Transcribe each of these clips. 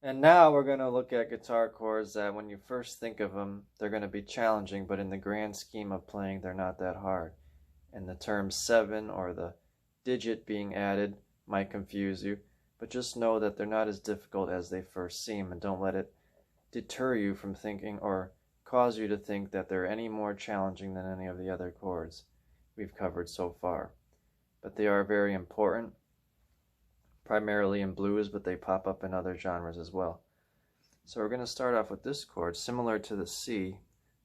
And now we're going to look at guitar chords that when you first think of them, they're going to be challenging, but in the grand scheme of playing, they're not that hard. And the term 7 or the digit being added might confuse you, but just know that they're not as difficult as they first seem, and don't let it deter you from thinking or cause you to think that they're any more challenging than any of the other chords we've covered so far. But they are very important, primarily in blues, but they pop up in other genres as well. So we're going to start off with this chord, similar to the C,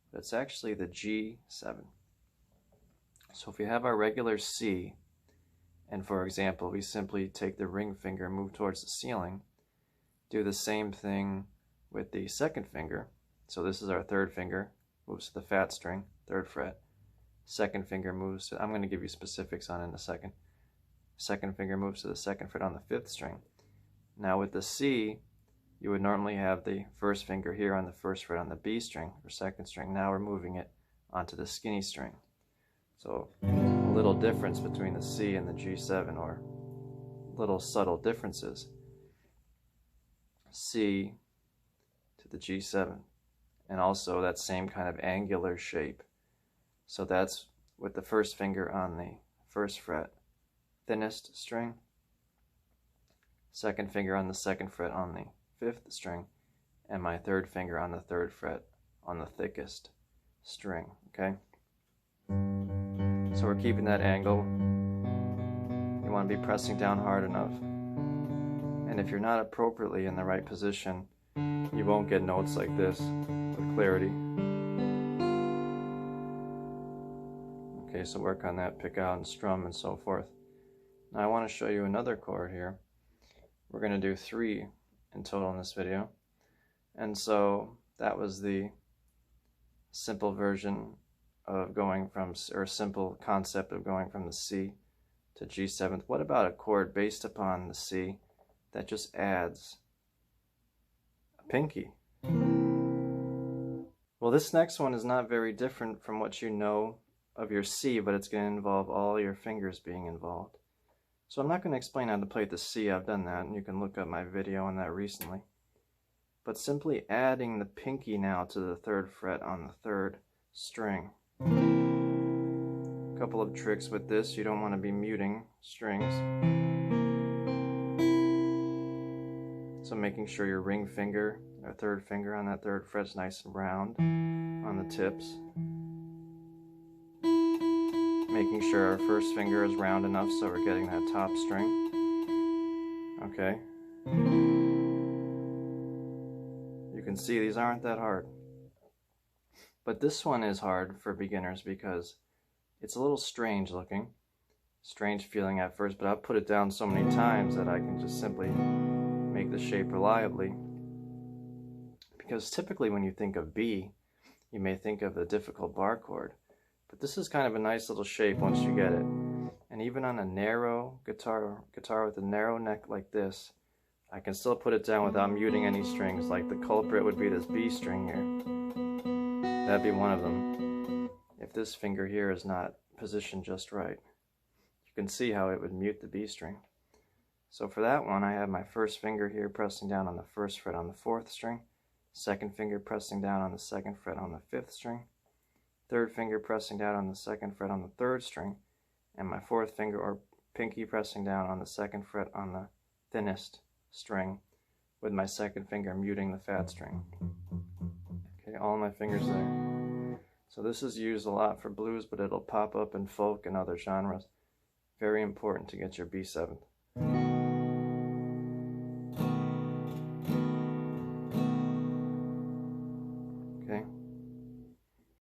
but it's actually the G7. So if we have our regular C, and for example, we simply take the ring finger and move towards the ceiling, do the same thing with the second finger. So this is our third finger, moves to the fat string, 3rd fret. Second finger moves to, I'm going to give you specifics on it in a second. Second finger moves to the 2nd fret on the 5th string. Now with the C, you would normally have the first finger here on the 1st fret on the B string or 2nd string. Now we're moving it onto the skinny string. So a little difference between the C and the G7, or little subtle differences. C to the G7, and also that same kind of angular shape. So that's with the first finger on the 1st fret, thinnest string, second finger on the 2nd fret on the 5th string, and my third finger on the 3rd fret on the thickest string, okay? So we're keeping that angle. You want to be pressing down hard enough. And if you're not appropriately in the right position, you won't get notes like this with clarity. Okay, so work on that, pick out and strum and so forth. Now I want to show you another chord here. We're going to do 3 in total in this video. And so that was the simple version of going from, or simple concept of going from the C to G7. What about a chord based upon the C that just adds a pinky? Well, this next one is not very different from what you know of your C, but it's going to involve all your fingers being involved. So I'm not going to explain how to play the C. I've done that, and you can look up my video on that recently. But simply adding the pinky now to the 3rd fret on the 3rd string. A couple of tricks with this: you don't want to be muting strings. So making sure your ring finger, or 3rd finger on that 3rd fret, is nice and round on the tips. Making sure our first finger is round enough so we're getting that top string. Okay. You can see these aren't that hard. But this one is hard for beginners because it's a little strange looking. Strange feeling at first, but I've put it down so many times that I can just simply make the shape reliably. Because typically when you think of B, you may think of the difficult bar chord. But this is kind of a nice little shape once you get it. And even on a narrow guitar with a narrow neck like this, I can still put it down without muting any strings. Like the culprit would be this B string here. That'd be one of them. If this finger here is not positioned just right, you can see how it would mute the B string. So for that one, I have my first finger here pressing down on the 1st fret on the 4th string, second finger pressing down on the 2nd fret on the 5th string, third finger pressing down on the 2nd fret on the 3rd string, and my 4th finger or pinky pressing down on the 2nd fret on the thinnest string, with my 2nd finger muting the fat string. Okay, all my fingers there. So this is used a lot for blues, but it'll pop up in folk and other genres. Very important to get your B7.